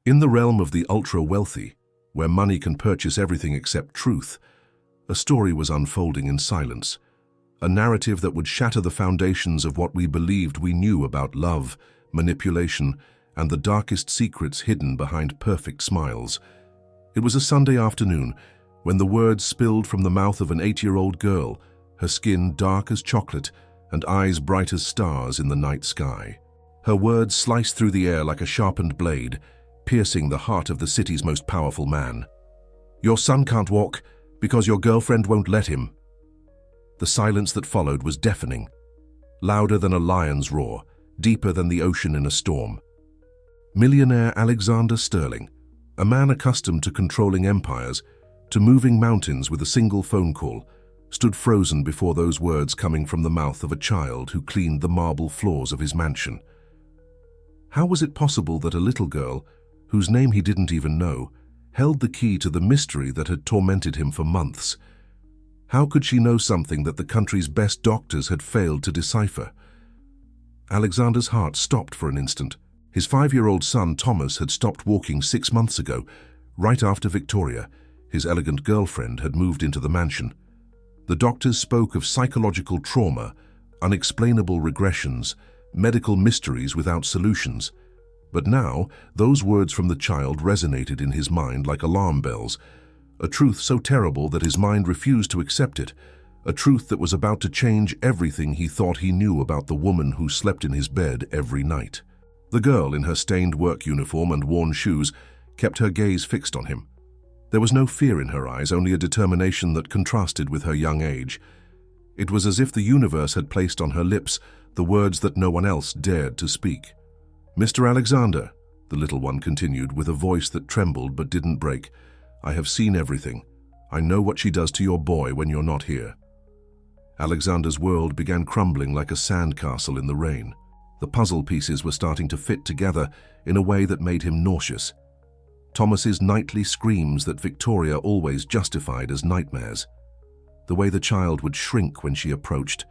In the realm of the ultra-wealthy, where money can purchase everything except truth, a story was unfolding in silence, a narrative that would shatter the foundations of what we believed we knew about love, manipulation, and the darkest secrets hidden behind perfect smiles. It was a Sunday afternoon when the words spilled from the mouth of an 8-year-old girl, her skin dark as chocolate and eyes bright as stars in the night sky. Her words sliced through the air like a sharpened blade, piercing the heart of the city's most powerful man. "Your son can't walk because your girlfriend won't let him." The silence that followed was deafening, louder than a lion's roar, deeper than the ocean in a storm. Millionaire Alexander Sterling, a man accustomed to controlling empires, to moving mountains with a single phone call, stood frozen before those words coming from the mouth of a child who cleaned the marble floors of his mansion. How was it possible that a little girl, whose name he didn't even know, held the key to the mystery that had tormented him for months? How could she know something that the country's best doctors had failed to decipher? Alexander's heart stopped for an instant. His 5-year-old son, Thomas, had stopped walking 6 months ago, right after Victoria, his elegant girlfriend, had moved into the mansion. The doctors spoke of psychological trauma, unexplainable regressions, medical mysteries without solutions. But now, those words from the child resonated in his mind like alarm bells, a truth so terrible that his mind refused to accept it, a truth that was about to change everything he thought he knew about the woman who slept in his bed every night. The girl, in her stained work uniform and worn shoes, kept her gaze fixed on him. There was no fear in her eyes, only a determination that contrasted with her young age. It was as if the universe had placed on her lips the words that no one else dared to speak. "Mr. Alexander," the little one continued with a voice that trembled but didn't break, "I have seen everything. I know what she does to your boy when you're not here." Alexander's world began crumbling like a sandcastle in the rain. The puzzle pieces were starting to fit together in a way that made him nauseous. Thomas's nightly screams that Victoria always justified as nightmares. The way the child would shrink when she approached.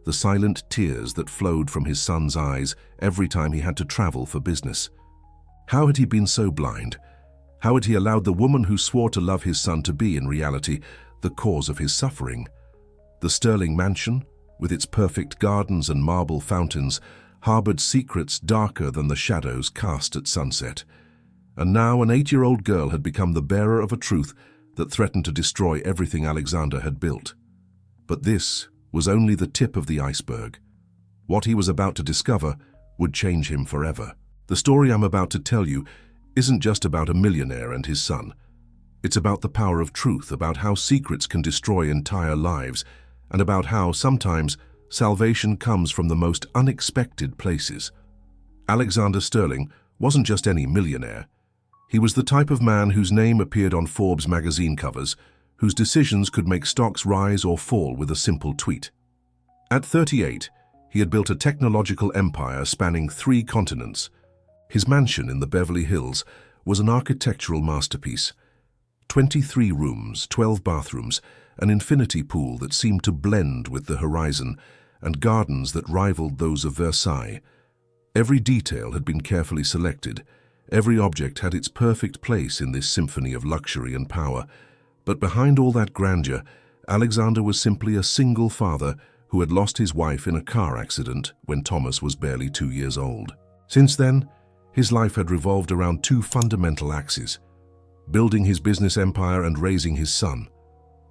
The silent tears that flowed from his son's eyes every time he had to travel for business. How had he been so blind? How had he allowed the woman who swore to love his son to be, in reality, the cause of his suffering? The Sterling mansion, with its perfect gardens and marble fountains, harbored secrets darker than the shadows cast at sunset. And now an 8-year-old girl had become the bearer of a truth that threatened to destroy everything Alexander had built. But this was only the tip of the iceberg. What he was about to discover would change him forever. The story I'm about to tell you isn't just about a millionaire and his son. It's about the power of truth, about how secrets can destroy entire lives, and about how, sometimes, salvation comes from the most unexpected places. Alexander Sterling wasn't just any millionaire. He was the type of man whose name appeared on Forbes magazine covers, whose decisions could make stocks rise or fall with a simple tweet. At 38, he had built a technological empire spanning 3 continents. His mansion in the Beverly Hills was an architectural masterpiece. 23 rooms, 12 bathrooms, an infinity pool that seemed to blend with the horizon, and gardens that rivaled those of Versailles. Every detail had been carefully selected. Every object had its perfect place in this symphony of luxury and power. But behind all that grandeur, Alexander was simply a single father who had lost his wife in a car accident when Thomas was barely 2 years old. Since then, his life had revolved around 2 fundamental axes: building his business empire and raising his son.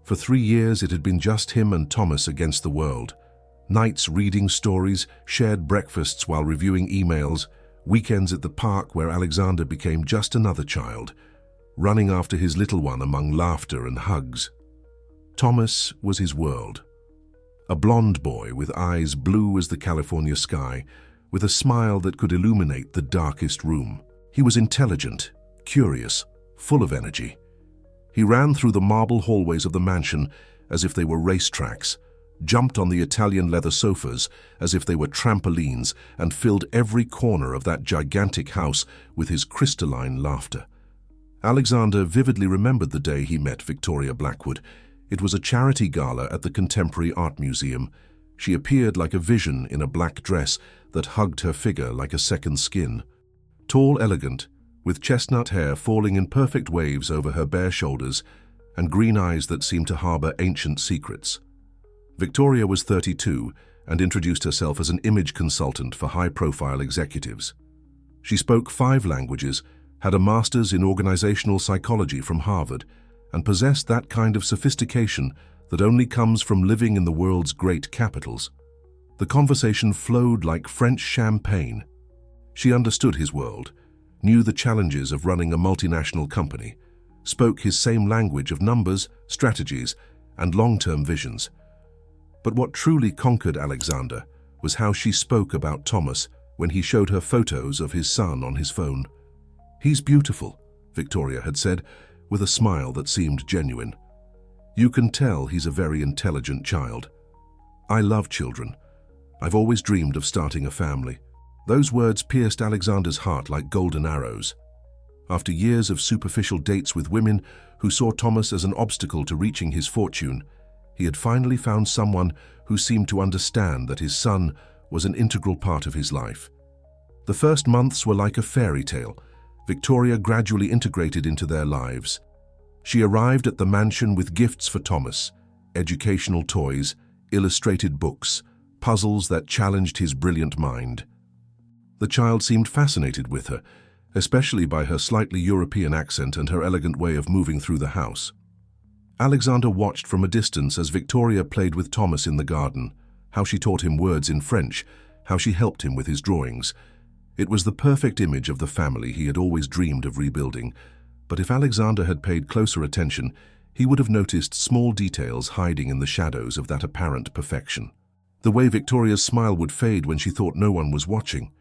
For 3 years, it had been just him and Thomas against the world. Nights reading stories, shared breakfasts while reviewing emails, weekends at the park where Alexander became just another child, running after his little one among laughter and hugs. Thomas was his world. A blonde boy with eyes blue as the California sky, with a smile that could illuminate the darkest room. He was intelligent, curious, full of energy. He ran through the marble hallways of the mansion as if they were racetracks, jumped on the Italian leather sofas as if they were trampolines, and filled every corner of that gigantic house with his crystalline laughter. Alexander vividly remembered the day he met Victoria Blackwood. It was a charity gala at the Contemporary Art Museum. She appeared like a vision in a black dress that hugged her figure like a second skin. Tall, elegant, with chestnut hair falling in perfect waves over her bare shoulders and green eyes that seemed to harbor ancient secrets. Victoria was 32 and introduced herself as an image consultant for high-profile executives. She spoke 5 languages, had a master's in organizational psychology from Harvard, and possessed that kind of sophistication that only comes from living in the world's great capitals. The conversation flowed like French champagne. She understood his world, knew the challenges of running a multinational company, spoke his same language of numbers, strategies, and long-term visions. But what truly conquered Alexander was how she spoke about Thomas when he showed her photos of his son on his phone. "He's beautiful," Victoria had said, with a smile that seemed genuine. "You can tell he's a very intelligent child. I love children. I've always dreamed of starting a family." Those words pierced Alexander's heart like golden arrows. After years of superficial dates with women who saw Thomas as an obstacle to reaching his fortune, he had finally found someone who seemed to understand that his son was an integral part of his life. The first months were like a fairy tale. Victoria gradually integrated into their lives. She arrived at the mansion with gifts for Thomas, educational toys, illustrated books, puzzles that challenged his brilliant mind. The child seemed fascinated with her, especially by her slightly European accent and her elegant way of moving through the house. Alexander watched from a distance as Victoria played with Thomas in the garden, how she taught him words in French, how she helped him with his drawings. It was the perfect image of the family he had always dreamed of rebuilding, but if Alexander had paid closer attention, he would have noticed small details hiding in the shadows of that apparent perfection. The way Victoria's smile would fade when she thought no one was watching,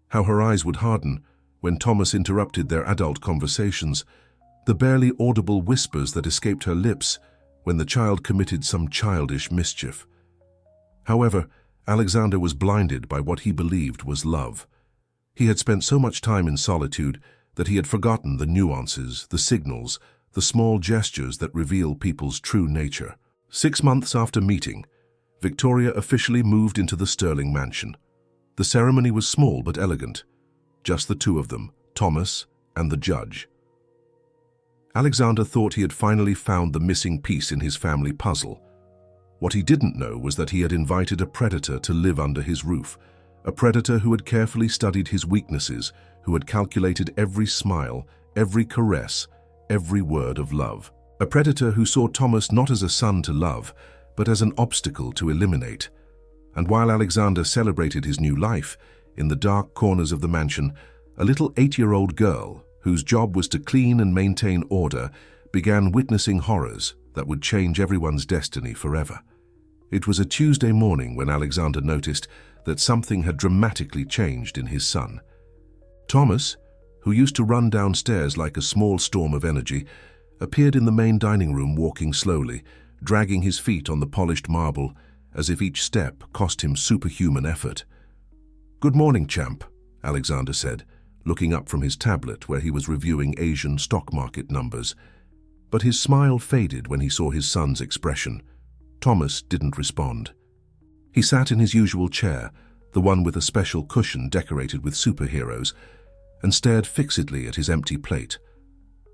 how her eyes would harden when Thomas interrupted their adult conversations, the barely audible whispers that escaped her lips when the child committed some childish mischief. However, Alexander was blinded by what he believed was love. He had spent so much time in solitude that he had forgotten the nuances, the signals, the small gestures that reveal people's true nature. 6 months after meeting, Victoria officially moved into the Sterling mansion. The ceremony was small but elegant. Just the two of them, Thomas and the judge. Alexander thought he had finally found the missing piece in his family puzzle. What he didn't know was that he had invited a predator to live under his roof, a predator who had carefully studied his weaknesses, who had calculated every smile, every caress, every word of love. A predator who saw Thomas not as a son to love, but as an obstacle to eliminate. And while Alexander celebrated his new life, in the dark corners of the mansion, a little 8-year-old girl, whose job was to clean and maintain order, began witnessing horrors that would change everyone's destiny forever. It was a Tuesday morning when Alexander noticed that something had dramatically changed in his son. Thomas, who used to run downstairs like a small storm of energy, appeared in the main dining room walking slowly, dragging his feet on the polished marble as if each step cost him superhuman effort. "Good morning, champ," Alexander said, looking up from his tablet where he was reviewing Asian stock market numbers. But his smile faded when he saw his son's expression. Thomas didn't respond. He sat in his usual chair, the one with a special cushion decorated with superheroes, and stared fixedly at his empty plate.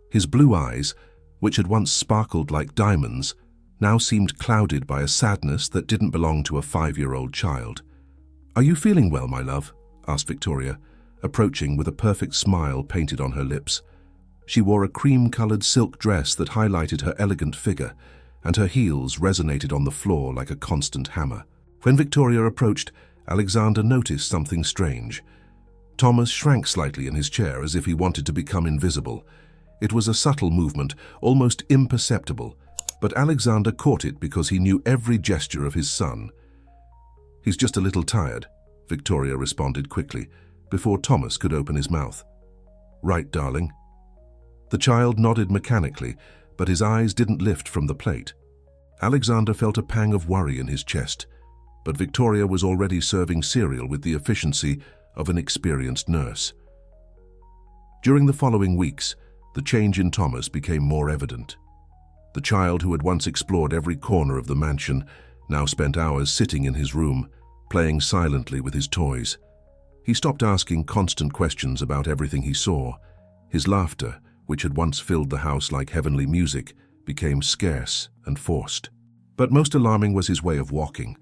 His blue eyes, which had once sparkled like diamonds, now seemed clouded by a sadness that didn't belong to a 5-year-old child. "Are you feeling well, my love?" asked Victoria, approaching with a perfect smile painted on her lips. She wore a cream-colored silk dress that highlighted her elegant figure, and her heels resonated on the floor like a constant hammer. When Victoria approached, Alexander noticed something strange. Thomas shrank slightly in his chair as if he wanted to become invisible. It was a subtle movement, almost imperceptible, but Alexander caught it because he knew every gesture of his son. "He's just a little tired," Victoria responded quickly, before Thomas could open his mouth. "Right, darling." The child nodded mechanically, but his eyes didn't lift from the plate. Alexander felt a pang of worry in his chest, but Victoria was already serving cereal with the efficiency of an experienced nurse. During the following weeks, the change in Thomas became more evident. The child who had once explored every corner of the mansion now spent hours sitting in his room, playing silently with his toys. He stopped asking constant questions about everything he saw. His laughter, which had once filled the house like heavenly music, became scarce and forced. But most alarming was his way of walking.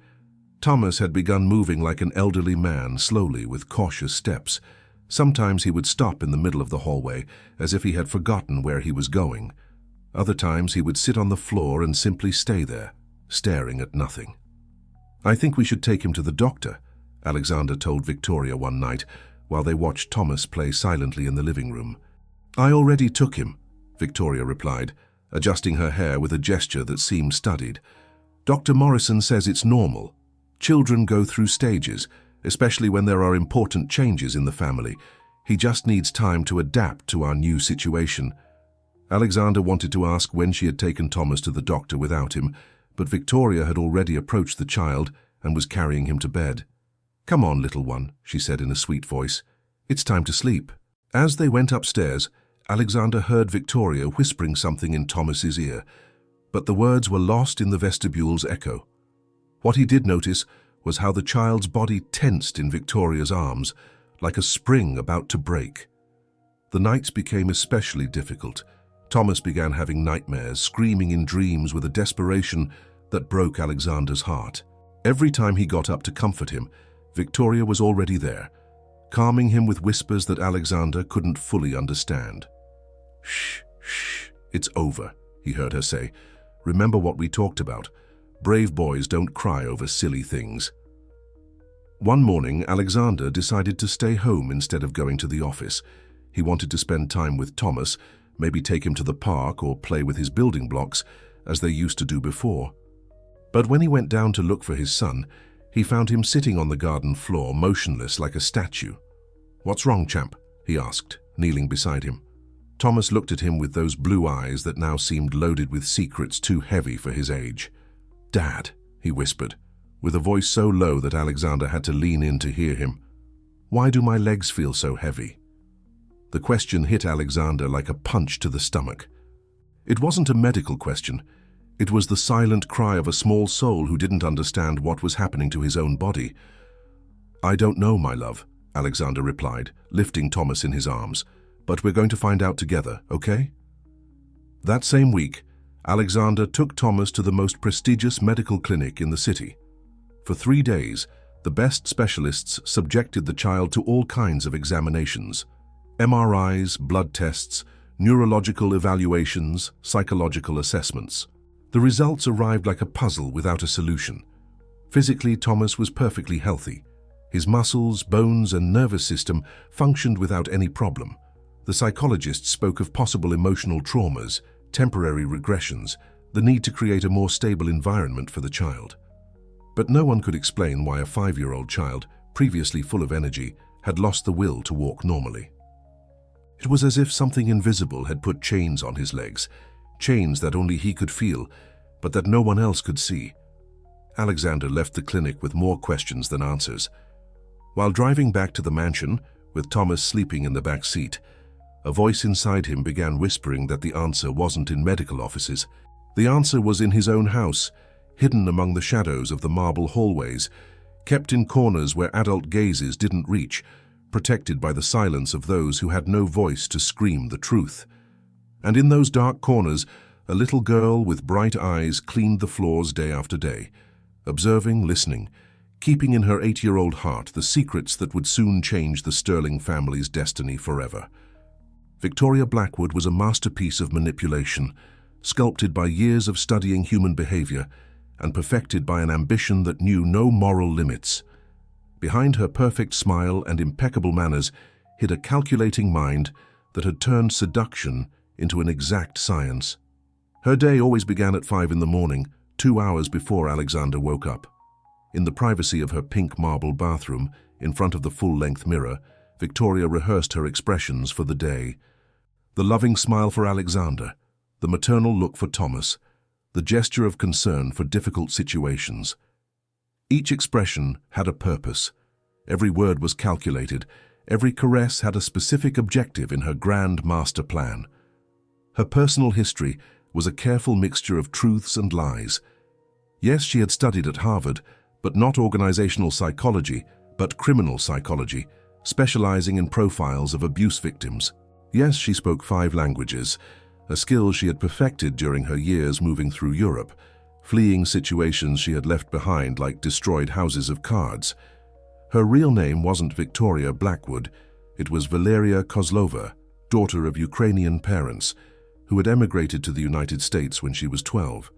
Thomas had begun moving like an elderly man, slowly, with cautious steps. Sometimes he would stop in the middle of the hallway, as if he had forgotten where he was going. Other times he would sit on the floor and simply stay there, staring at nothing. "I think we should take him to the doctor," Alexander told Victoria one night, while they watched Thomas play silently in the living room. "I already took him," Victoria replied, adjusting her hair with a gesture that seemed studied. "Dr. Morrison says it's normal. Children go through stages, especially when there are important changes in the family. He just needs time to adapt to our new situation." Alexander wanted to ask when she had taken Thomas to the doctor without him, but Victoria had already approached the child and was carrying him to bed. "Come on, little one," she said in a sweet voice. "It's time to sleep." As they went upstairs, Alexander heard Victoria whispering something in Thomas's ear, but the words were lost in the vestibule's echo. What he did notice was how the child's body tensed in Victoria's arms, like a spring about to break. The nights became especially difficult. Thomas began having nightmares, screaming in dreams with a desperation that broke Alexander's heart. Every time he got up to comfort him, Victoria was already there, calming him with whispers that Alexander couldn't fully understand. "Shh, shh, it's over," he heard her say. "Remember what we talked about. Brave boys don't cry over silly things." One morning, Alexander decided to stay home instead of going to the office. He wanted to spend time with Thomas, maybe take him to the park or play with his building blocks, as they used to do before. But when he went down to look for his son, he found him sitting on the garden floor, motionless like a statue. "What's wrong, champ?" he asked, kneeling beside him. Thomas looked at him with those blue eyes that now seemed loaded with secrets too heavy for his age. "Dad," he whispered, with a voice so low that Alexander had to lean in to hear him. "Why do my legs feel so heavy?" The question hit Alexander like a punch to the stomach. It wasn't a medical question. It was the silent cry of a small soul who didn't understand what was happening to his own body. "I don't know, my love," Alexander replied, lifting Thomas in his arms. "But we're going to find out together, okay?" That same week, Alexander took Thomas to the most prestigious medical clinic in the city. For 3 days, the best specialists subjected the child to all kinds of examinations: MRIs, blood tests, neurological evaluations, psychological assessments. The results arrived like a puzzle without a solution. Physically, Thomas was perfectly healthy. His muscles, bones, and nervous system functioned without any problem. The psychologists spoke of possible emotional traumas, temporary regressions, the need to create a more stable environment for the child. But no one could explain why a 5-year-old child, previously full of energy, had lost the will to walk normally. It was as if something invisible had put chains on his legs, chains that only he could feel, but that no one else could see. Alexander left the clinic with more questions than answers. While driving back to the mansion, with Thomas sleeping in the back seat, a voice inside him began whispering that the answer wasn't in medical offices. The answer was in his own house, hidden among the shadows of the marble hallways, kept in corners where adult gazes didn't reach, protected by the silence of those who had no voice to scream the truth. And in those dark corners, a little girl with bright eyes cleaned the floors day after day, observing, listening, keeping in her 8-year-old heart the secrets that would soon change the Sterling family's destiny forever. Victoria Blackwood was a masterpiece of manipulation, sculpted by years of studying human behavior and perfected by an ambition that knew no moral limits. Behind her perfect smile and impeccable manners hid a calculating mind that had turned seduction into an exact science. Her day always began at 5 in the morning, 2 hours before Alexander woke up. In the privacy of her pink marble bathroom, in front of the full-length mirror, Victoria rehearsed her expressions for the day. The loving smile for Alexander, the maternal look for Thomas, the gesture of concern for difficult situations. Each expression had a purpose. Every word was calculated. Every caress had a specific objective in her grand master plan. Her personal history was a careful mixture of truths and lies. Yes, she had studied at Harvard, but not organizational psychology, but criminal psychology, specializing in profiles of abuse victims. Yes, she spoke 5 languages, a skill she had perfected during her years moving through Europe, fleeing situations she had left behind like destroyed houses of cards. Her real name wasn't Victoria Blackwood, it was Valeria Kozlova, daughter of Ukrainian parents, who had emigrated to the United States when she was 12.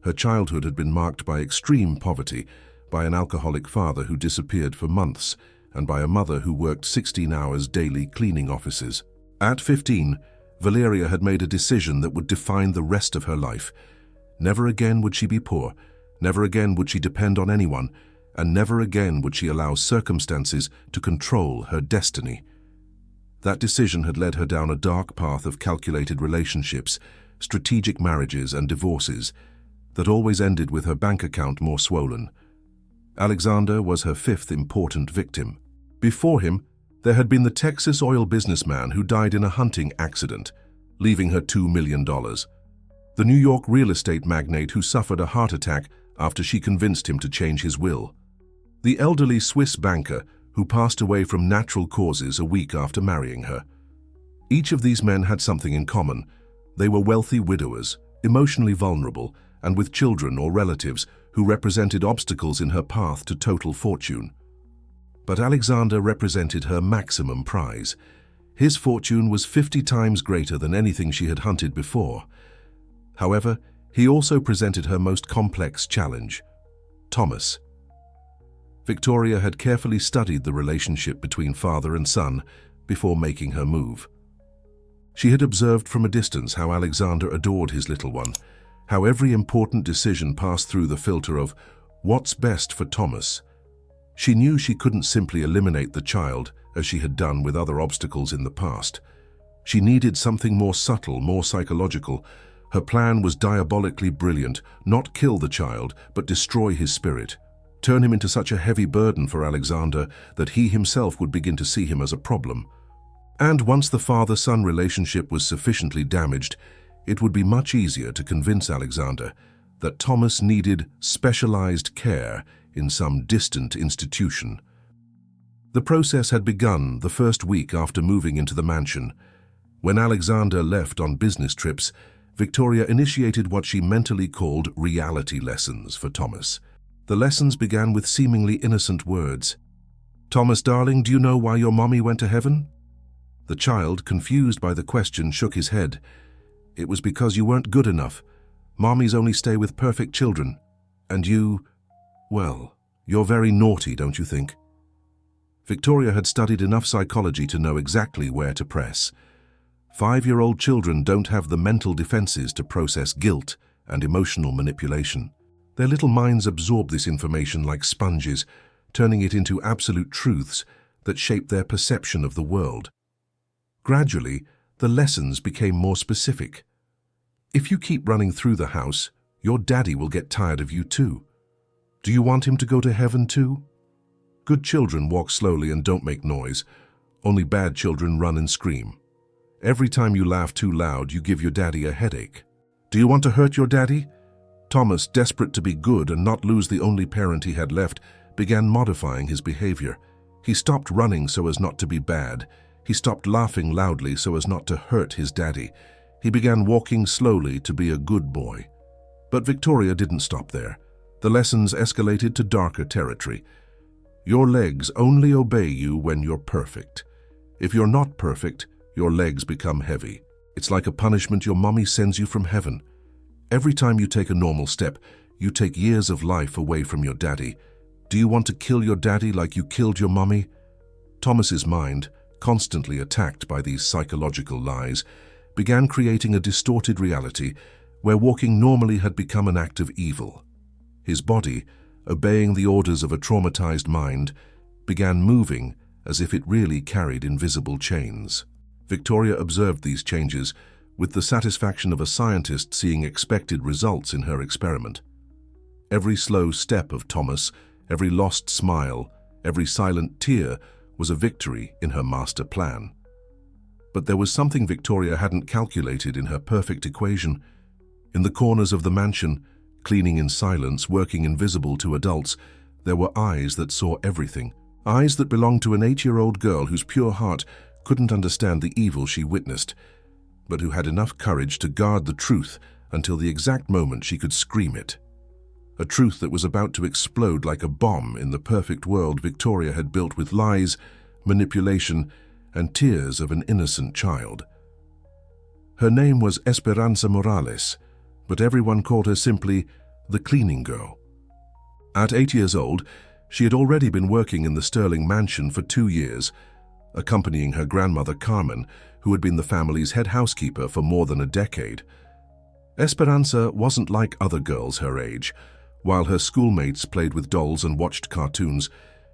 Her childhood had been marked by extreme poverty, by an alcoholic father who disappeared for months, and by a mother who worked 16 hours daily cleaning offices. At 15, Valeria had made a decision that would define the rest of her life. Never again would she be poor, never again would she depend on anyone, and never again would she allow circumstances to control her destiny. That decision had led her down a dark path of calculated relationships, strategic marriages and divorces that always ended with her bank account more swollen. Alexander was her 5th important victim. Before him, there had been the Texas oil businessman who died in a hunting accident, leaving her $2 million. The New York real estate magnate who suffered a heart attack after she convinced him to change his will. The elderly Swiss banker who passed away from natural causes a week after marrying her. Each of these men had something in common. They were wealthy widowers, emotionally vulnerable, and with children or relatives who represented obstacles in her path to total fortune. But Alexander represented her maximum prize. His fortune was 50 times greater than anything she had hunted before. However, he also presented her most complex challenge: Thomas. Victoria had carefully studied the relationship between father and son before making her move. She had observed from a distance how Alexander adored his little one, how every important decision passed through the filter of what's best for Thomas. She knew she couldn't simply eliminate the child as she had done with other obstacles in the past. She needed something more subtle, more psychological. Her plan was diabolically brilliant: not kill the child, but destroy his spirit. Turn him into such a heavy burden for Alexander that he himself would begin to see him as a problem. And once the father-son relationship was sufficiently damaged, it would be much easier to convince Alexander that Thomas needed specialized care in some distant institution. The process had begun the first week after moving into the mansion. When Alexander left on business trips, Victoria initiated what she mentally called reality lessons for Thomas. The lessons began with seemingly innocent words. "Thomas, darling, do you know why your mommy went to heaven?" The child, confused by the question, shook his head. "It was because you weren't good enough. Mommies only stay with perfect children. And you, well, you're very naughty, don't you think?" Victoria had studied enough psychology to know exactly where to press. 5-year-old children don't have the mental defenses to process guilt and emotional manipulation. Their little minds absorb this information like sponges, turning it into absolute truths that shape their perception of the world. Gradually, the lessons became more specific. If you keep running through the house, your daddy will get tired of you too. Do you want him to go to heaven too? Good children walk slowly and don't make noise. Only bad children run and scream. Every time you laugh too loud, you give your daddy a headache. Do you want to hurt your daddy? Thomas, desperate to be good and not lose the only parent he had left, began modifying his behavior. He stopped running so as not to be bad. He stopped laughing loudly so as not to hurt his daddy. He began walking slowly to be a good boy. But Victoria didn't stop there. The lessons escalated to darker territory. Your legs only obey you when you're perfect. If you're not perfect, your legs become heavy. It's like a punishment your mommy sends you from heaven. Every time you take a normal step, you take years of life away from your daddy. Do you want to kill your daddy like you killed your mommy? Thomas's mind, constantly attacked by these psychological lies, began creating a distorted reality where walking normally had become an act of evil. His body, obeying the orders of a traumatized mind, began moving as if it really carried invisible chains. Victoria observed these changes with the satisfaction of a scientist seeing expected results in her experiment. Every slow step of Thomas, every lost smile, every silent tear was a victory in her master plan. But there was something Victoria hadn't calculated in her perfect equation. In the corners of the mansion, cleaning in silence, working invisible to adults, there were eyes that saw everything. Eyes that belonged to an 8-year-old girl whose pure heart couldn't understand the evil she witnessed, but who had enough courage to guard the truth until the exact moment she could scream it. A truth that was about to explode like a bomb in the perfect world Victoria had built with lies, manipulation, and tears of an innocent child. Her name was Esperanza Morales, but everyone called her simply the cleaning girl. At 8 years old, she had already been working in the Sterling mansion for 2 years, accompanying her grandmother Carmen, who had been the family's head housekeeper for more than a decade. Esperanza wasn't like other girls her age. While her schoolmates played with dolls and watched cartoons,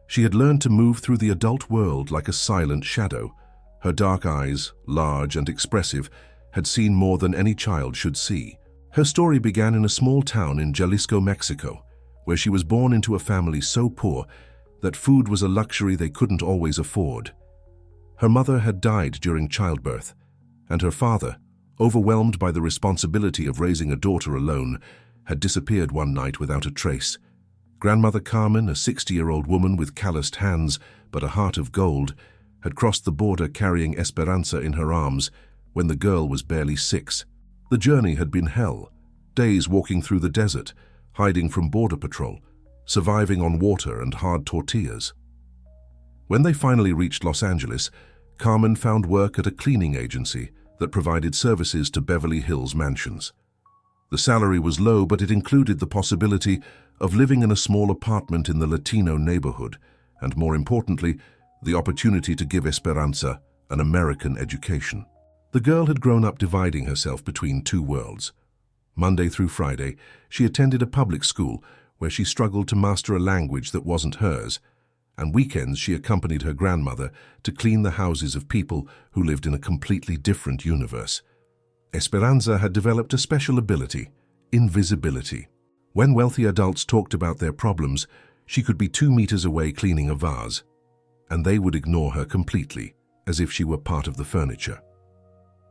she had learned to move through the adult world like a silent shadow. Her dark eyes, large and expressive, had seen more than any child should see. Her story began in a small town in Jalisco, Mexico, where she was born into a family so poor that food was a luxury they couldn't always afford. Her mother had died during childbirth, and her father, overwhelmed by the responsibility of raising a daughter alone, had disappeared one night without a trace. Grandmother Carmen, a 60-year-old woman with calloused hands but a heart of gold, had crossed the border carrying Esperanza in her arms when the girl was barely 6. The journey had been hell, days walking through the desert, hiding from border patrol, surviving on water and hard tortillas. When they finally reached Los Angeles, Carmen found work at a cleaning agency that provided services to Beverly Hills mansions. The salary was low, but it included the possibility of living in a small apartment in the Latino neighborhood, and more importantly, the opportunity to give Esperanza an American education. The girl had grown up dividing herself between two worlds. Monday through Friday, she attended a public school where she struggled to master a language that wasn't hers, and weekends she accompanied her grandmother to clean the houses of people who lived in a completely different universe. Esperanza had developed a special ability, invisibility. When wealthy adults talked about their problems, she could be 2 meters away cleaning a vase, and they would ignore her completely, as if she were part of the furniture.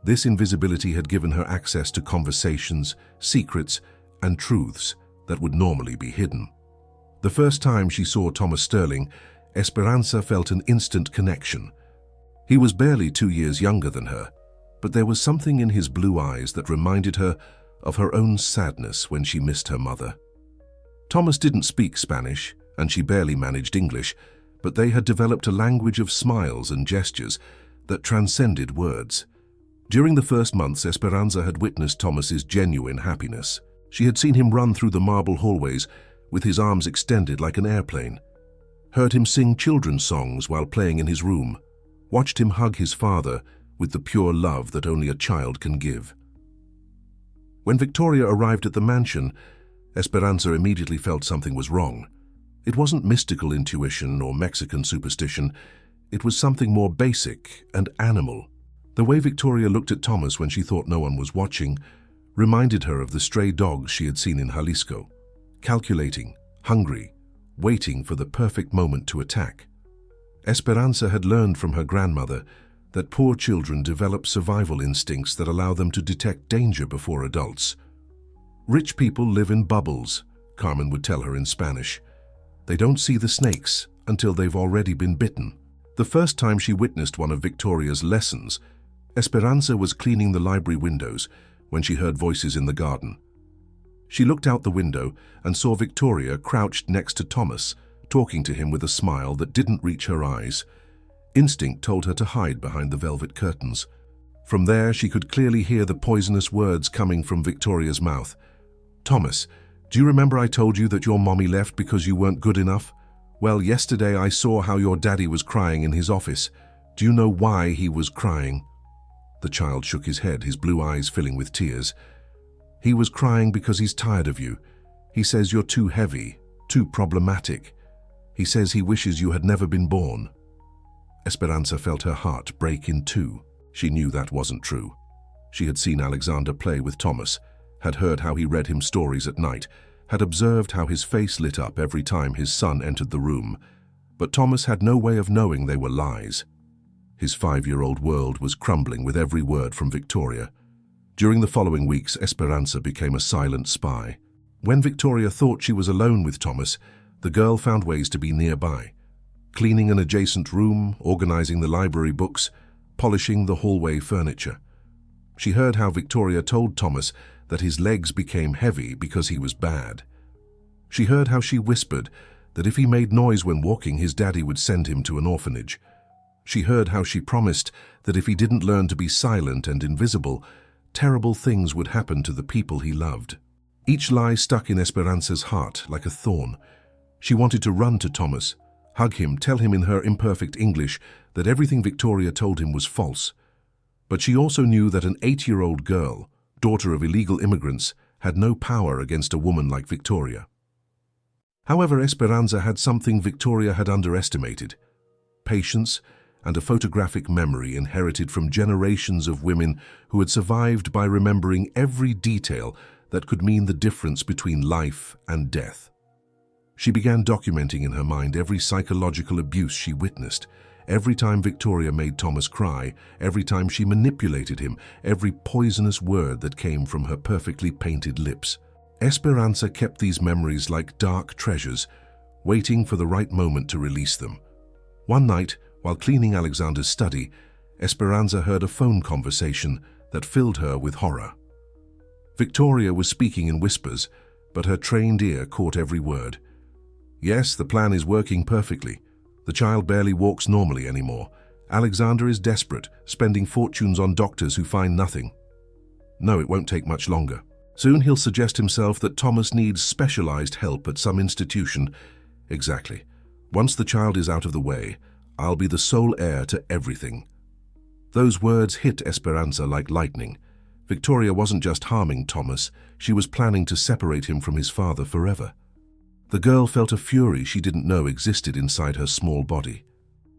This invisibility had given her access to conversations, secrets, and truths that would normally be hidden. The first time she saw Thomas Sterling, Esperanza felt an instant connection. He was barely 2 years younger than her, but there was something in his blue eyes that reminded her of her own sadness when she missed her mother. Thomas didn't speak Spanish, and she barely managed English, but they had developed a language of smiles and gestures that transcended words. During the first months, Esperanza had witnessed Thomas's genuine happiness. She had seen him run through the marble hallways with his arms extended like an airplane, heard him sing children's songs while playing in his room, watched him hug his father with the pure love that only a child can give. When Victoria arrived at the mansion, Esperanza immediately felt something was wrong. It wasn't mystical intuition or Mexican superstition. It was something more basic and animal. The way Victoria looked at Thomas when she thought no one was watching reminded her of the stray dogs she had seen in Jalisco, calculating, hungry, waiting for the perfect moment to attack. Esperanza had learned from her grandmother that poor children develop survival instincts that allow them to detect danger before adults. Rich people live in bubbles, Carmen would tell her in Spanish. They don't see the snakes until they've already been bitten. The first time she witnessed one of Victoria's lessons, Esperanza was cleaning the library windows when she heard voices in the garden. She looked out the window and saw Victoria crouched next to Thomas, talking to him with a smile that didn't reach her eyes. Instinct told her to hide behind the velvet curtains. From there, she could clearly hear the poisonous words coming from Victoria's mouth. "Thomas, do you remember I told you that your mommy left because you weren't good enough? Well, yesterday I saw how your daddy was crying in his office. Do you know why he was crying?" The child shook his head, his blue eyes filling with tears. "He was crying because he's tired of you. He says you're too heavy, too problematic. He says he wishes you had never been born." Esperanza felt her heart break in two. She knew that wasn't true. She had seen Alexander play with Thomas, had heard how he read him stories at night, had observed how his face lit up every time his son entered the room. But Thomas had no way of knowing they were lies. His 5-year-old world was crumbling with every word from Victoria. During the following weeks, Esperanza became a silent spy. When Victoria thought she was alone with Thomas, the girl found ways to be nearby. Cleaning an adjacent room, organizing the library books, polishing the hallway furniture. She heard how Victoria told Thomas that his legs became heavy because he was bad. She heard how she whispered that if he made noise when walking, his daddy would send him to an orphanage. She heard how she promised that if he didn't learn to be silent and invisible, terrible things would happen to the people he loved. Each lie stuck in Esperanza's heart like a thorn. She wanted to run to Thomas, hug him, tell him in her imperfect English that everything Victoria told him was false. But she also knew that an 8-year-old girl, daughter of illegal immigrants, had no power against a woman like Victoria. However, Esperanza had something Victoria had underestimated: patience and a photographic memory inherited from generations of women who had survived by remembering every detail that could mean the difference between life and death. She began documenting in her mind every psychological abuse she witnessed, every time Victoria made Thomas cry, every time she manipulated him, every poisonous word that came from her perfectly painted lips. Esperanza kept these memories like dark treasures, waiting for the right moment to release them. One night, while cleaning Alexander's study, Esperanza heard a phone conversation that filled her with horror. Victoria was speaking in whispers, but her trained ear caught every word. Yes, the plan is working perfectly. The child barely walks normally anymore. Alexander is desperate, spending fortunes on doctors who find nothing. No, it won't take much longer. Soon he'll suggest himself that Thomas needs specialized help at some institution. Exactly. Once the child is out of the way, I'll be the sole heir to everything. Those words hit Esperanza like lightning. Victoria wasn't just harming Thomas, she was planning to separate him from his father forever. The girl felt a fury she didn't know existed inside her small body.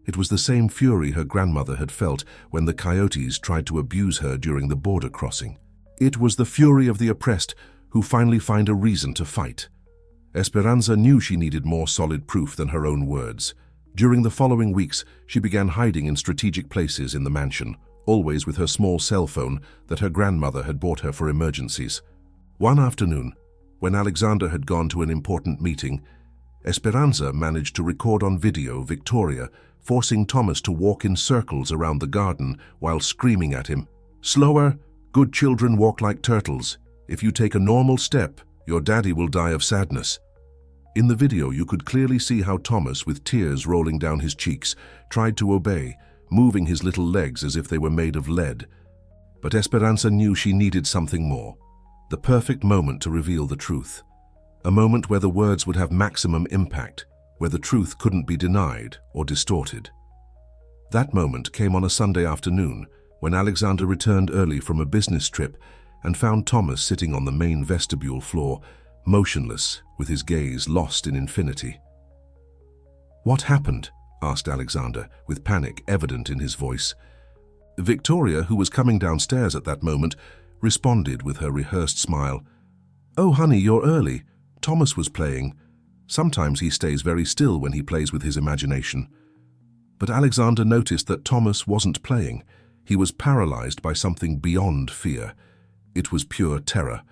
It was the same fury her grandmother had felt when the coyotes tried to abuse her during the border crossing. It was the fury of the oppressed who finally find a reason to fight. Esperanza knew she needed more solid proof than her own words. During the following weeks, she began hiding in strategic places in the mansion, always with her small cell phone that her grandmother had bought her for emergencies. One afternoon, when Alexander had gone to an important meeting, Esperanza managed to record on video Victoria forcing Thomas to walk in circles around the garden while screaming at him, "Slower! Good children walk like turtles. If you take a normal step, your daddy will die of sadness." In the video, you could clearly see how Thomas, with tears rolling down his cheeks, tried to obey, moving his little legs as if they were made of lead. But Esperanza knew she needed something more. The perfect moment to reveal the truth. A moment where the words would have maximum impact, where the truth couldn't be denied or distorted. That moment came on a Sunday afternoon, when Alexander returned early from a business trip and found Thomas sitting on the main vestibule floor, motionless, with his gaze lost in infinity. "What happened?" asked Alexander, with panic evident in his voice. Victoria, who was coming downstairs at that moment, responded with her rehearsed smile. "Oh, honey, you're early. Thomas was playing. Sometimes he stays very still when he plays with his imagination." But Alexander noticed that Thomas wasn't playing. He was paralyzed by something beyond fear. It was pure terror.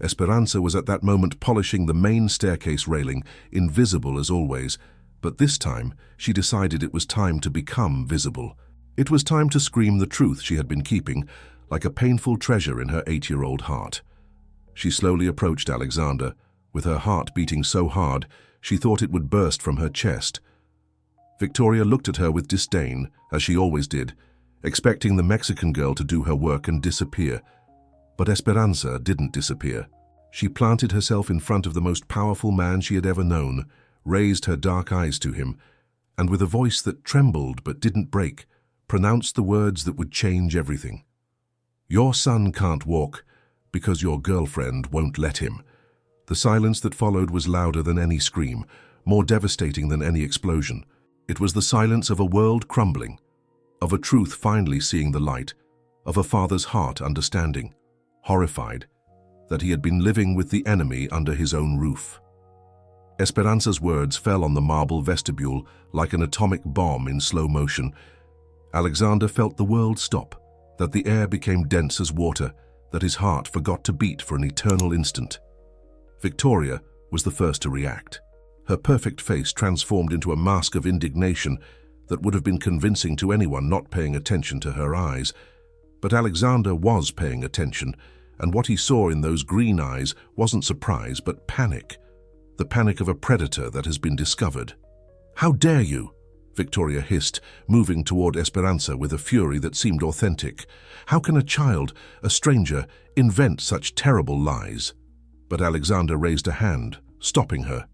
Esperanza was at that moment polishing the main staircase railing, invisible as always, but this time she decided it was time to become visible. It was time to scream the truth she had been keeping, like a painful treasure in her 8-year-old heart. She slowly approached Alexander, with her heart beating so hard she thought it would burst from her chest. Victoria looked at her with disdain, as she always did, expecting the Mexican girl to do her work and disappear. But Esperanza didn't disappear. She planted herself in front of the most powerful man she had ever known, raised her dark eyes to him, and with a voice that trembled but didn't break, pronounced the words that would change everything. "Your son can't walk because your girlfriend won't let him." The silence that followed was louder than any scream, more devastating than any explosion. It was the silence of a world crumbling, of a truth finally seeing the light, of a father's heart understanding, horrified, that he had been living with the enemy under his own roof. Esperanza's words fell on the marble vestibule like an atomic bomb in slow motion. Alexander felt the world stop, that the air became dense as water, that his heart forgot to beat for an eternal instant. Victoria was the first to react. Her perfect face transformed into a mask of indignation that would have been convincing to anyone not paying attention to her eyes. But Alexander was paying attention, and what he saw in those green eyes wasn't surprise but panic. The panic of a predator that has been discovered. "How dare you?" Victoria hissed, moving toward Esperanza with a fury that seemed authentic. "How can a child, a stranger, invent such terrible lies?" But Alexander raised a hand, stopping her.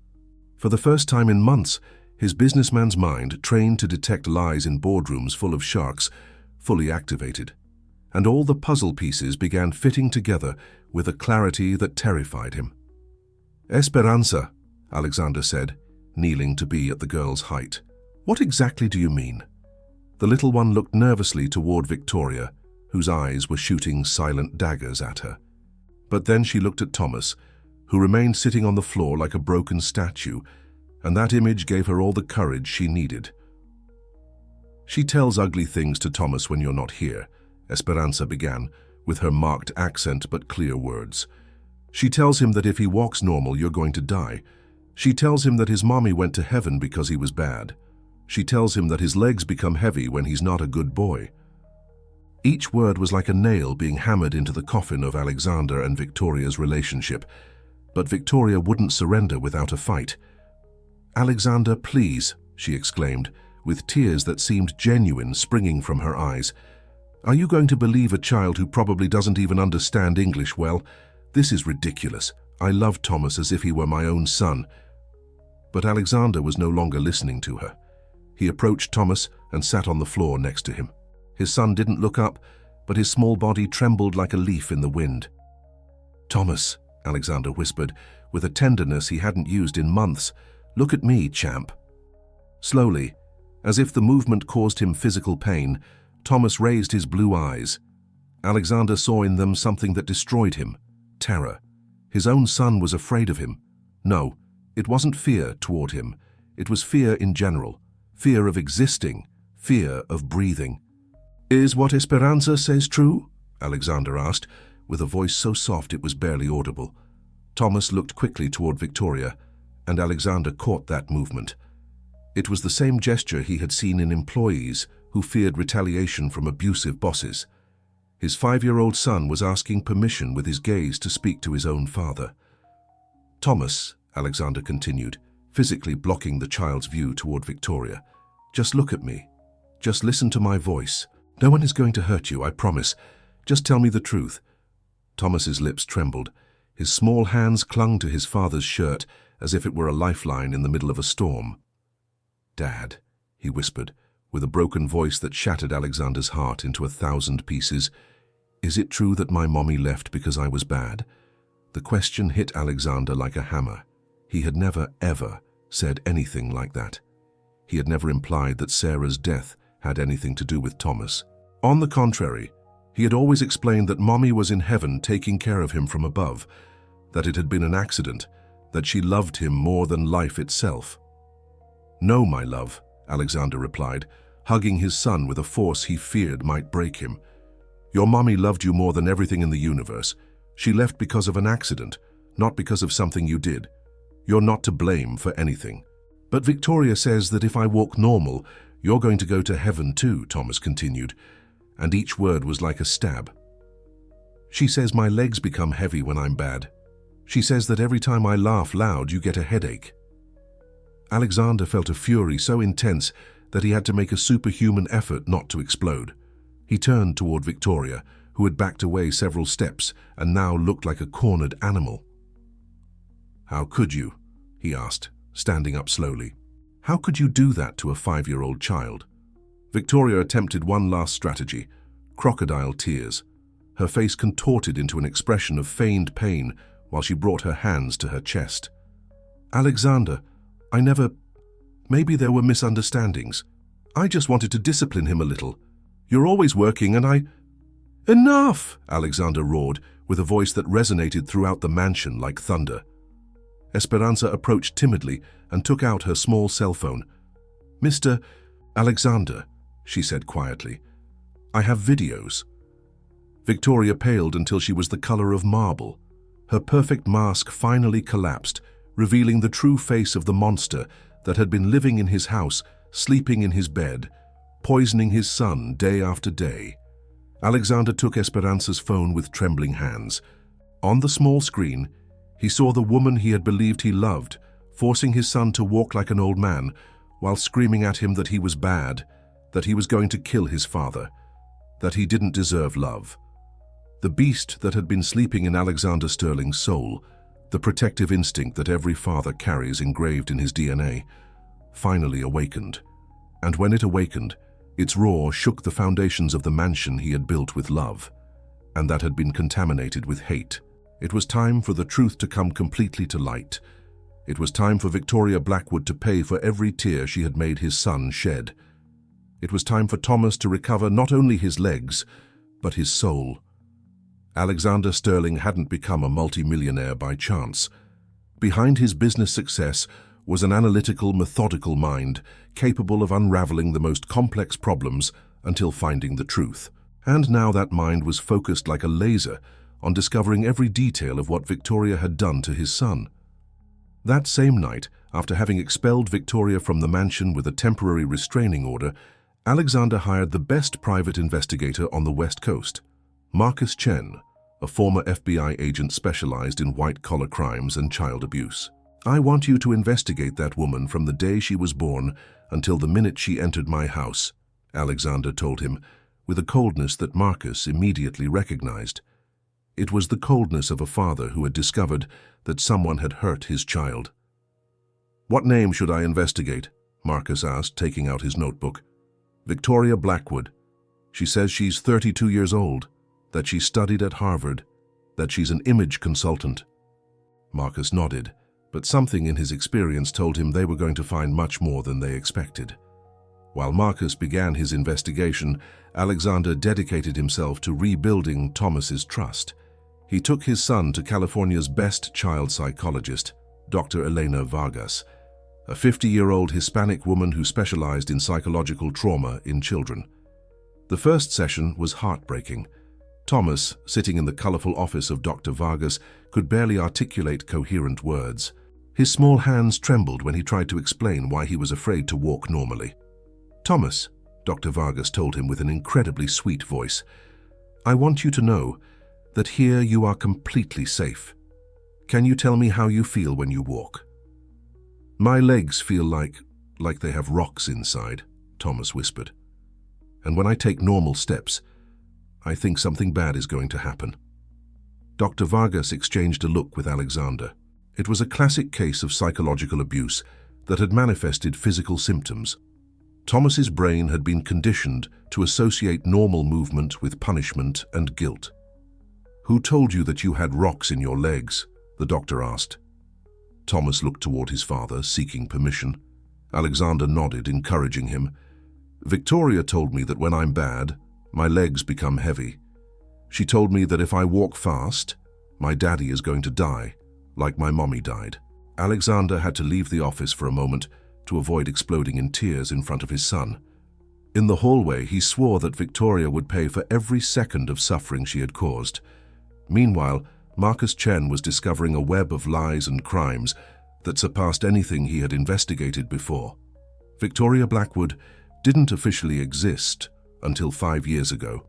For the first time in months, his businessman's mind, trained to detect lies in boardrooms full of sharks, fully activated. And all the puzzle pieces began fitting together with a clarity that terrified him. "Esperanza," Alexander said, kneeling to be at the girl's height. "What exactly do you mean?" The little one looked nervously toward Victoria, whose eyes were shooting silent daggers at her. But then she looked at Thomas, who remained sitting on the floor like a broken statue, and that image gave her all the courage she needed. "She tells ugly things to Thomas when you're not here," Esperanza began, with her marked accent but clear words. "She tells him that if he walks normal, you're going to die. She tells him that his mommy went to heaven because he was bad. She tells him that his legs become heavy when he's not a good boy." Each word was like a nail being hammered into the coffin of Alexander and Victoria's relationship, but Victoria wouldn't surrender without a fight. "Alexander, please," she exclaimed, with tears that seemed genuine springing from her eyes. "Are you going to believe a child who probably doesn't even understand English well? This is ridiculous. I love Thomas as if he were my own son." But Alexander was no longer listening to her. He approached Thomas and sat on the floor next to him. His son didn't look up, but his small body trembled like a leaf in the wind. "Thomas," Alexander whispered, with a tenderness he hadn't used in months, "look at me, champ." Slowly, as if the movement caused him physical pain, Thomas raised his blue eyes. Alexander saw in them something that destroyed him, terror. His own son was afraid of him. No, it wasn't fear toward him. It was fear in general, fear of existing, fear of breathing. "Is what Esperanza says true?" Alexander asked, with a voice so soft it was barely audible. Thomas looked quickly toward Victoria, and Alexander caught that movement. It was the same gesture he had seen in employees who feared retaliation from abusive bosses. His 5-year-old son was asking permission with his gaze to speak to his own father. "Thomas," Alexander continued, physically blocking the child's view toward Victoria, "just look at me. Just listen to my voice. No one is going to hurt you, I promise. Just tell me the truth." Thomas's lips trembled. His small hands clung to his father's shirt as if it were a lifeline in the middle of a storm. "Dad," he whispered, with a broken voice that shattered Alexander's heart into 1,000 pieces, "is it true that my mommy left because I was bad?" The question hit Alexander like a hammer. He had never, ever said anything like that. He had never implied that Sarah's death had anything to do with Thomas. On the contrary, he had always explained that mommy was in heaven taking care of him from above, that it had been an accident, that she loved him more than life itself. "No, my love," Alexander replied, hugging his son with a force he feared might break him. "Your mommy loved you more than everything in the universe. She left because of an accident, not because of something you did. You're not to blame for anything." "But Victoria says that if I walk normal, you're going to go to heaven too," Thomas continued, and each word was like a stab. "She says my legs become heavy when I'm bad. She says that every time I laugh loud, you get a headache." Alexander felt a fury so intense that he had to make a superhuman effort not to explode. He turned toward Victoria, who had backed away several steps and now looked like a cornered animal. "How could you?" he asked, standing up slowly. "How could you do that to a 5-year-old child?" Victoria attempted one last strategy, crocodile tears. Her face contorted into an expression of feigned pain while she brought her hands to her chest. "Alexander, maybe there were misunderstandings. I just wanted to discipline him a little. You're always working and I—" "Enough!" Alexander roared, with a voice that resonated throughout the mansion like thunder. Esperanza approached timidly and took out her small cell phone. "Mr. Alexander," she said quietly, "I have videos." Victoria paled until she was the color of marble. Her perfect mask finally collapsed, revealing the true face of the monster that had been living in his house sleeping in his bed, poisoning his son day after day. Alexander took Esperanza's phone with trembling hands. On the small screen, he saw the woman he had believed he loved, forcing his son to walk like an old man, while screaming at him that he was bad, that he was going to kill his father, that he didn't deserve love. The beast that had been sleeping in Alexander Sterling's soul, the protective instinct that every father carries engraved in his DNA, finally awakened. And when it awakened, its roar shook the foundations of the mansion he had built with love, and that had been contaminated with hate. It was time for the truth to come completely to light. It was time for Victoria Blackwood to pay for every tear she had made his son shed. It was time for Thomas to recover not only his legs, but his soul. Alexander Sterling hadn't become a multimillionaire by chance. Behind his business success was an analytical, methodical mind capable of unraveling the most complex problems until finding the truth. And now that mind was focused like a laser on discovering every detail of what Victoria had done to his son. That same night, after having expelled Victoria from the mansion with a temporary restraining order, Alexander hired the best private investigator on the West Coast, Marcus Chen, a former FBI agent specialized in white-collar crimes and child abuse. "I want you to investigate that woman from the day she was born until the minute she entered my house," Alexander told him, with a coldness that Marcus immediately recognized. It was the coldness of a father who had discovered that someone had hurt his child. "What name should I investigate?" Marcus asked, taking out his notebook. "Victoria Blackwood. She says she's 32 years old, that she studied at Harvard, that she's an image consultant." Marcus nodded, but something in his experience told him they were going to find much more than they expected. While Marcus began his investigation, Alexander dedicated himself to rebuilding Thomas's trust. He took his son to California's best child psychologist, Dr. Elena Vargas, a 50-year-old Hispanic woman who specialized in psychological trauma in children. The first session was heartbreaking. Thomas, sitting in the colorful office of Dr. Vargas, could barely articulate coherent words. His small hands trembled when he tried to explain why he was afraid to walk normally. "Thomas," Dr. Vargas told him with an incredibly sweet voice, "I want you to know that here you are completely safe. Can you tell me how you feel when you walk?" "My legs feel like they have rocks inside," Thomas whispered. "And when I take normal steps, I think something bad is going to happen." Dr. Vargas exchanged a look with Alexander. It was a classic case of psychological abuse that had manifested physical symptoms. Thomas's brain had been conditioned to associate normal movement with punishment and guilt. "Who told you that you had rocks in your legs?" the doctor asked. Thomas looked toward his father, seeking permission. Alexander nodded, encouraging him. "Victoria told me that when I'm bad, my legs become heavy. She told me that if I walk fast, my daddy is going to die, like my mommy died." Alexander had to leave the office for a moment to avoid exploding in tears in front of his son. In the hallway, he swore that Victoria would pay for every second of suffering she had caused. Meanwhile, Marcus Chen was discovering a web of lies and crimes that surpassed anything he had investigated before. Victoria Blackwood didn't officially exist until 5 years ago.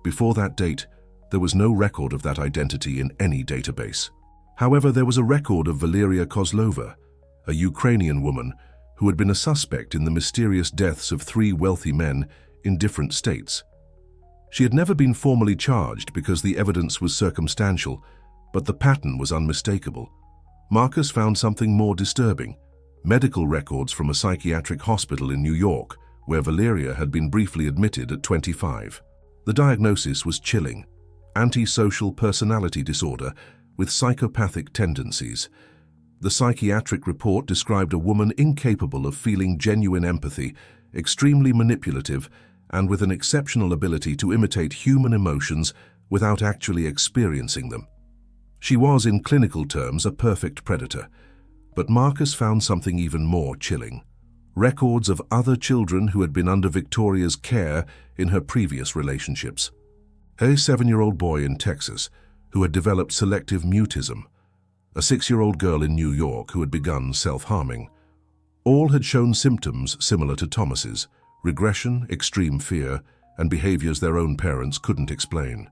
Before that date, there was no record of that identity in any database. However, there was a record of Valeria Kozlova, a Ukrainian woman who had been a suspect in the mysterious deaths of 3 wealthy men in different states. She had never been formally charged because the evidence was circumstantial, but the pattern was unmistakable. Marcus found something more disturbing: medical records from a psychiatric hospital in New York, where Valeria had been briefly admitted at 25. The diagnosis was chilling: antisocial personality disorder with psychopathic tendencies. The psychiatric report described a woman incapable of feeling genuine empathy, extremely manipulative, and with an exceptional ability to imitate human emotions without actually experiencing them. She was, in clinical terms, a perfect predator. But Marcus found something even more chilling: records of other children who had been under Victoria's care in her previous relationships. A 7-year-old boy in Texas who had developed selective mutism, a 6-year-old girl in New York who had begun self-harming. All had shown symptoms similar to Thomas's: regression, extreme fear, and behaviors their own parents couldn't explain.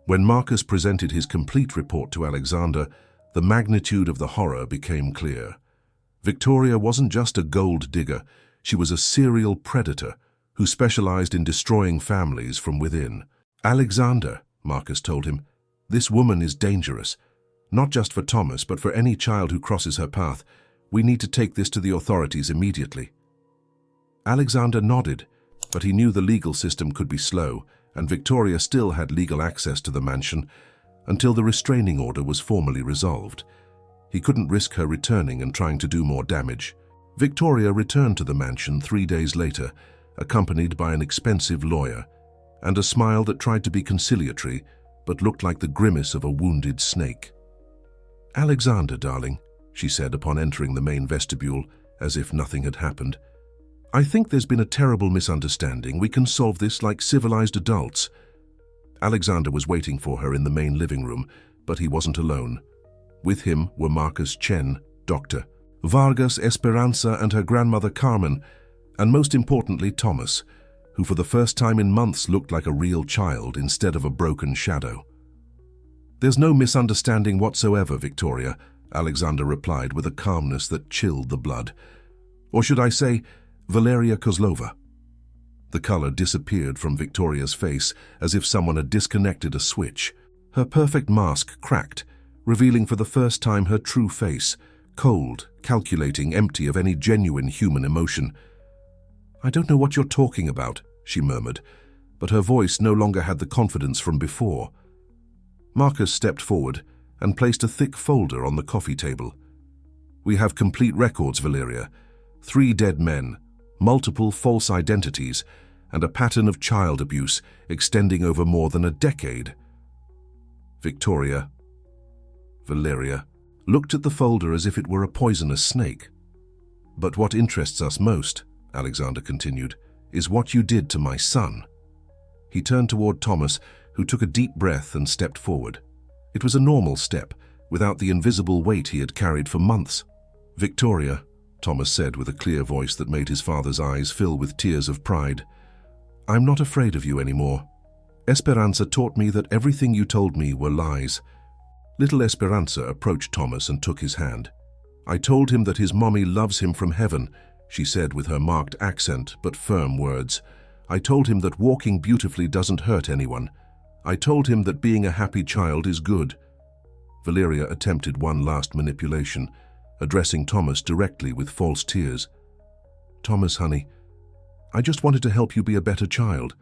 When Marcus presented his complete report to Alexander, the magnitude of the horror became clear. Victoria wasn't just a gold digger, she was a serial predator who specialized in destroying families from within. "Alexander," Marcus told him, "this woman is dangerous. Not just for Thomas, but for any child who crosses her path. We need to take this to the authorities immediately." Alexander nodded, but he knew the legal system could be slow, and Victoria still had legal access to the mansion until the restraining order was formally resolved. He couldn't risk her returning and trying to do more damage. Victoria returned to the mansion 3 days later, accompanied by an expensive lawyer, and a smile that tried to be conciliatory but looked like the grimace of a wounded snake. "Alexander, darling," she said upon entering the main vestibule, as if nothing had happened, "I think there's been a terrible misunderstanding. We can solve this like civilized adults." Alexander was waiting for her in the main living room, but he wasn't alone. With him were Marcus Chen, Dr. Vargas, Esperanza, and her grandmother Carmen, and most importantly Thomas, who for the first time in months looked like a real child instead of a broken shadow. "There's no misunderstanding whatsoever, Victoria," Alexander replied with a calmness that chilled the blood. "Or should I say, Valeria Kozlova." The color disappeared from Victoria's face as if someone had disconnected a switch. Her perfect mask cracked, revealing for the first time her true face, cold, calculating, empty of any genuine human emotion. "I don't know what you're talking about," she murmured, but her voice no longer had the confidence from before. Marcus stepped forward and placed a thick folder on the coffee table. "We have complete records, Valeria. 3 dead men, multiple false identities, and a pattern of child abuse extending over more than a decade." Valeria looked at the folder as if it were a poisonous snake. "But what interests us most," Alexander continued, "is what you did to my son." He turned toward Thomas, who took a deep breath and stepped forward. It was a normal step, without the invisible weight he had carried for months. "Victoria," Thomas said with a clear voice that made his father's eyes fill with tears of pride, "I'm not afraid of you anymore. Esperanza taught me that everything you told me were lies." Little Esperanza approached Thomas and took his hand. "I told him that his mommy loves him from heaven," she said with her marked accent but firm words. "I told him that walking beautifully doesn't hurt anyone. I told him that being a happy child is good." Valeria attempted one last manipulation, addressing Thomas directly with false tears. "Thomas, honey, I just wanted to help you be a better child.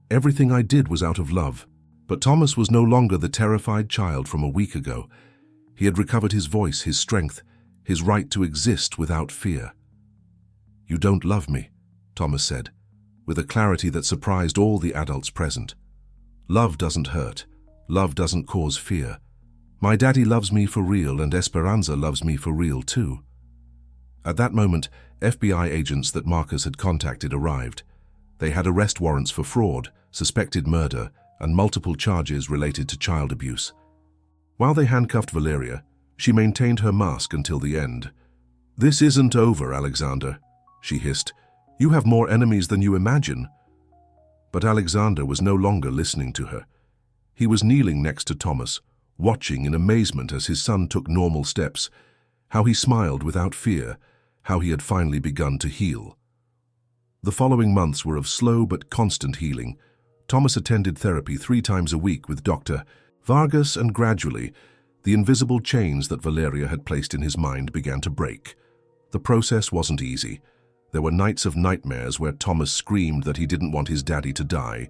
Everything I did was out of love." But Thomas was no longer the terrified child from a week ago. He had recovered his voice, his strength, his right to exist without fear. "You don't love me," Thomas said, with a clarity that surprised all the adults present. "Love doesn't hurt. Love doesn't cause fear. My daddy loves me for real, and Esperanza loves me for real too." At that moment, FBI agents that Marcus had contacted arrived. They had arrest warrants for fraud, suspected murder, and multiple charges related to child abuse. While they handcuffed Valeria, she maintained her mask until the end. "This isn't over, Alexander," she hissed. "You have more enemies than you imagine." But Alexander was no longer listening to her. He was kneeling next to Thomas, watching in amazement as his son took normal steps, how he smiled without fear, how he had finally begun to heal. The following months were of slow but constant healing. Thomas attended therapy 3 times a week with Dr. Vargas, and gradually, the invisible chains that Valeria had placed in his mind began to break. The process wasn't easy. There were nights of nightmares where Thomas screamed that he didn't want his daddy to die.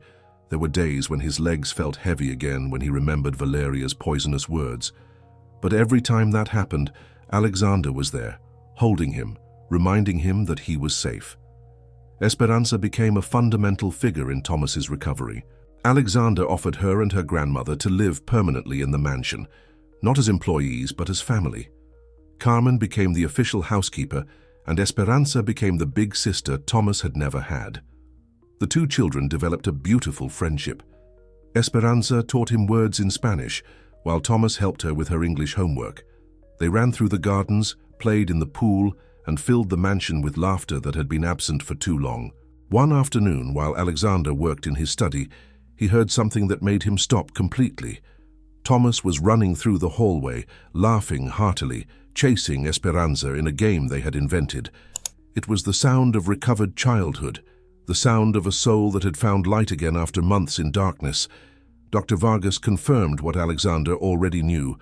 There were days when his legs felt heavy again when he remembered Valeria's poisonous words. But every time that happened, Alexander was there, holding him, reminding him that he was safe. Esperanza became a fundamental figure in Thomas's recovery. Alexander offered her and her grandmother to live permanently in the mansion, not as employees but as family. Carmen became the official housekeeper, and Esperanza became the big sister Thomas had never had. The 2 children developed a beautiful friendship. Esperanza taught him words in Spanish, while Thomas helped her with her English homework. They ran through the gardens, played in the pool, and filled the mansion with laughter that had been absent for too long. One afternoon, while Alexander worked in his study, he heard something that made him stop completely. Thomas was running through the hallway, laughing heartily, chasing Esperanza in a game they had invented. It was the sound of recovered childhood, the sound of a soul that had found light again after months in darkness. Dr. Vargas confirmed what Alexander already knew.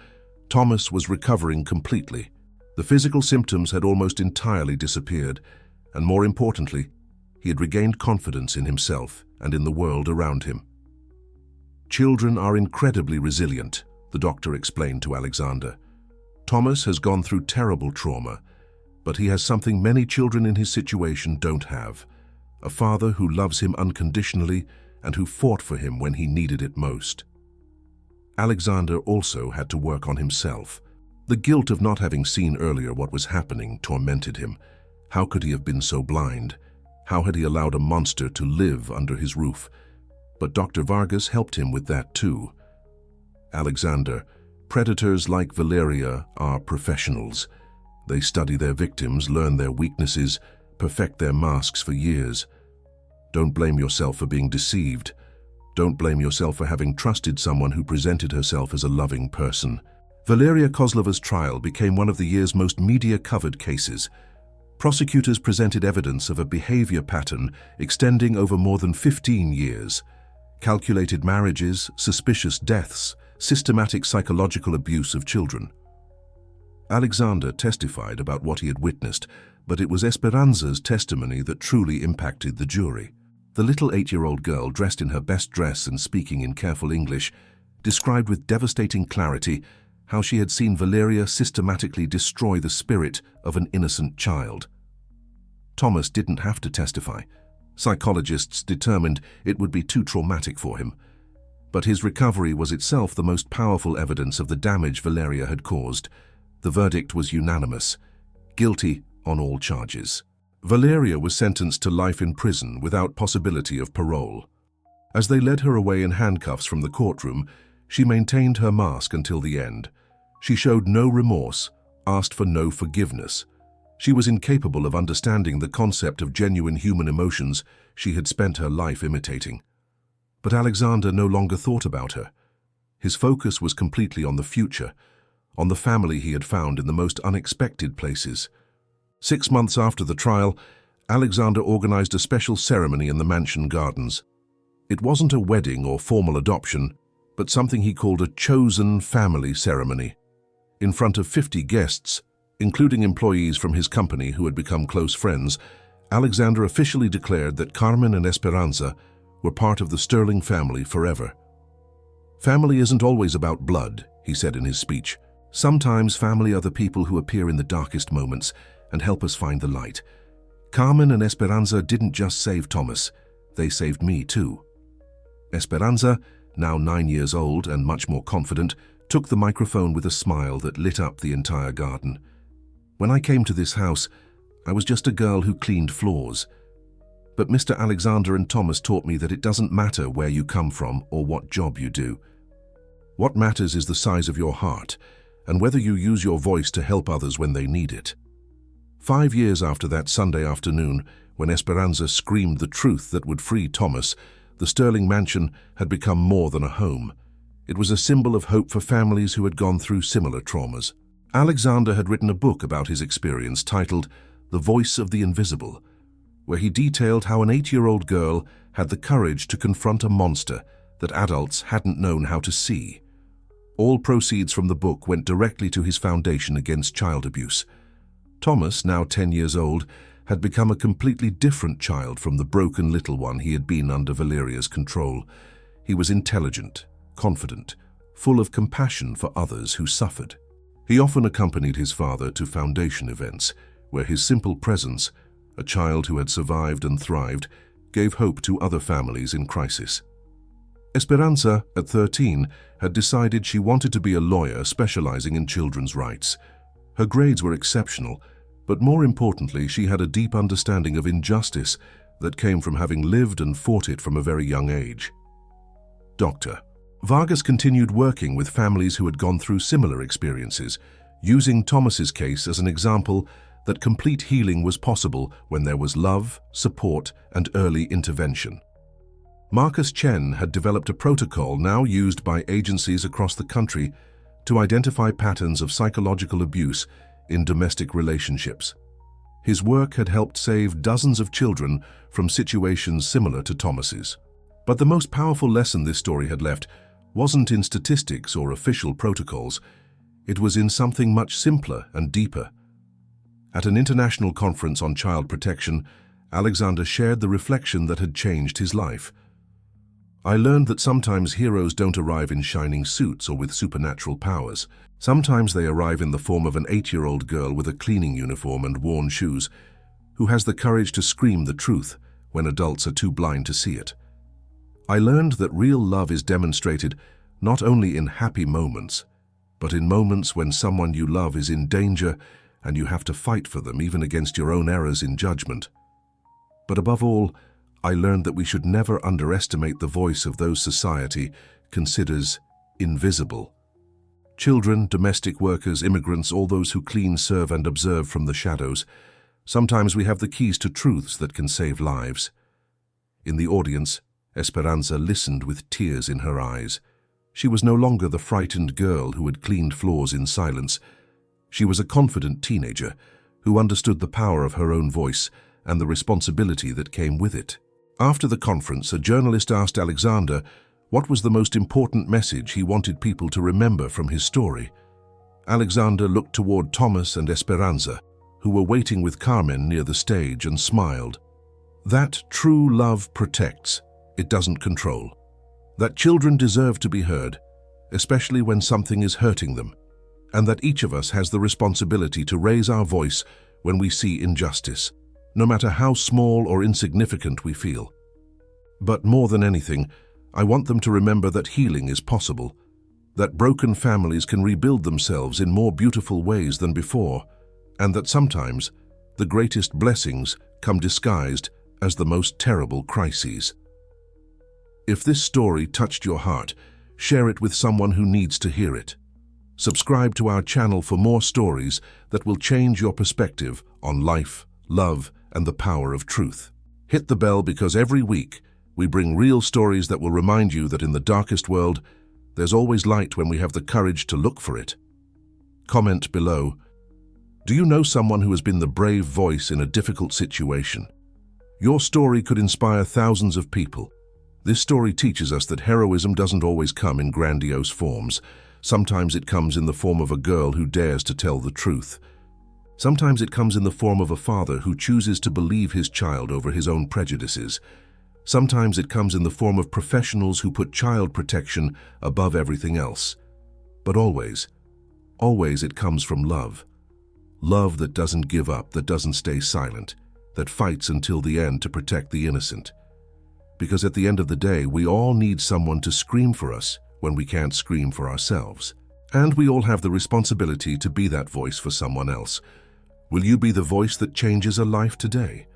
Thomas was recovering completely. The physical symptoms had almost entirely disappeared, and more importantly, he had regained confidence in himself and in the world around him. Children are incredibly resilient, the doctor explained to Alexander. Thomas has gone through terrible trauma, but he has something many children in his situation don't have: a father who loves him unconditionally and who fought for him when he needed it most. Alexander also had to work on himself. The guilt of not having seen earlier what was happening tormented him. How could he have been so blind? How had he allowed a monster to live under his roof? But Dr. Vargas helped him with that too. Alexander, predators like Valeria are professionals. They study their victims, learn their weaknesses, perfect their masks for years. Don't blame yourself for being deceived. Don't blame yourself for having trusted someone who presented herself as a loving person. Valeria Kozlova's trial became one of the year's most media-covered cases. Prosecutors presented evidence of a behavior pattern extending over more than 15 years. Calculated marriages, suspicious deaths, systematic psychological abuse of children. Alexander testified about what he had witnessed, but it was Esperanza's testimony that truly impacted the jury. The little 8-year-old girl, dressed in her best dress and speaking in careful English, described with devastating clarity how she had seen Valeria systematically destroy the spirit of an innocent child. Thomas didn't have to testify. Psychologists determined it would be too traumatic for him. But his recovery was itself the most powerful evidence of the damage Valeria had caused. The verdict was unanimous: guilty on all charges. Valeria was sentenced to life in prison without possibility of parole. As they led her away in handcuffs from the courtroom, she maintained her mask until the end. She showed no remorse, asked for no forgiveness. She was incapable of understanding the concept of genuine human emotions she had spent her life imitating. But Alexander no longer thought about her. His focus was completely on the future, on the family he had found in the most unexpected places. 6 months after the trial, Alexander organized a special ceremony in the mansion gardens. It wasn't a wedding or formal adoption, but something he called a chosen family ceremony. In front of 50 guests, including employees from his company who had become close friends, Alexander officially declared that Carmen and Esperanza were part of the Sterling family forever. "Family isn't always about blood," he said in his speech. "Sometimes family are the people who appear in the darkest moments and help us find the light. Carmen and Esperanza didn't just save Thomas, they saved me too." Esperanza, now 9 years old and much more confident, took the microphone with a smile that lit up the entire garden. "When I came to this house, I was just a girl who cleaned floors. But Mr. Alexander and Thomas taught me that it doesn't matter where you come from or what job you do. What matters is the size of your heart and whether you use your voice to help others when they need it." 5 years after that Sunday afternoon, when Esperanza screamed the truth that would free Thomas, the Sterling mansion had become more than a home. It was a symbol of hope for families who had gone through similar traumas. Alexander had written a book about his experience titled The Voice of the Invisible, where he detailed how an 8-year-old girl had the courage to confront a monster that adults hadn't known how to see. All proceeds from the book went directly to his foundation against child abuse. Thomas, now 10 years old, had become a completely different child from the broken little one he had been under Valeria's control. He was intelligent, confident, full of compassion for others who suffered. He often accompanied his father to foundation events, where his simple presence, a child who had survived and thrived, gave hope to other families in crisis. Esperanza, at 13, had decided she wanted to be a lawyer specializing in children's rights. Her grades were exceptional, but more importantly, she had a deep understanding of injustice that came from having lived and fought it from a very young age. Dr. Vargas continued working with families who had gone through similar experiences, using Thomas's case as an example that complete healing was possible when there was love, support, and early intervention. Marcus Chen had developed a protocol now used by agencies across the country to identify patterns of psychological abuse in domestic relationships. His work had helped save dozens of children from situations similar to Thomas's. But the most powerful lesson this story had left wasn't in statistics or official protocols. It was in something much simpler and deeper. At an international conference on child protection, Alexander shared the reflection that had changed his life. I learned that sometimes heroes don't arrive in shining suits or with supernatural powers. Sometimes they arrive in the form of an 8-year-old girl with a cleaning uniform and worn shoes, who has the courage to scream the truth when adults are too blind to see it. I learned that real love is demonstrated not only in happy moments, but in moments when someone you love is in danger and you have to fight for them even against your own errors in judgment. But above all, I learned that we should never underestimate the voice of those society considers invisible. Children, domestic workers, immigrants, all those who clean, serve, and observe from the shadows. Sometimes we have the keys to truths that can save lives. In the audience, Esperanza listened with tears in her eyes. She was no longer the frightened girl who had cleaned floors in silence. She was a confident teenager who understood the power of her own voice and the responsibility that came with it. After the conference, a journalist asked Alexander what was the most important message he wanted people to remember from his story. Alexander looked toward Thomas and Esperanza, who were waiting with Carmen near the stage, and smiled. That true love protects, it doesn't control. That children deserve to be heard, especially when something is hurting them, and that each of us has the responsibility to raise our voice when we see injustice, no matter how small or insignificant we feel. But more than anything, I want them to remember that healing is possible, that broken families can rebuild themselves in more beautiful ways than before, and that sometimes the greatest blessings come disguised as the most terrible crises. If this story touched your heart, share it with someone who needs to hear it. Subscribe to our channel for more stories that will change your perspective on life, love, and the power of truth. Hit the bell because every week we bring real stories that will remind you that in the darkest world, there's always light when we have the courage to look for it. Comment below. Do you know someone who has been the brave voice in a difficult situation? Your story could inspire thousands of people. This story teaches us that heroism doesn't always come in grandiose forms. Sometimes it comes in the form of a girl who dares to tell the truth. Sometimes it comes in the form of a father who chooses to believe his child over his own prejudices. Sometimes it comes in the form of professionals who put child protection above everything else. But always it comes from love. Love that doesn't give up, that doesn't stay silent, that fights until the end to protect the innocent. Because at the end of the day, we all need someone to scream for us when we can't scream for ourselves. And we all have the responsibility to be that voice for someone else. Will you be the voice that changes a life today?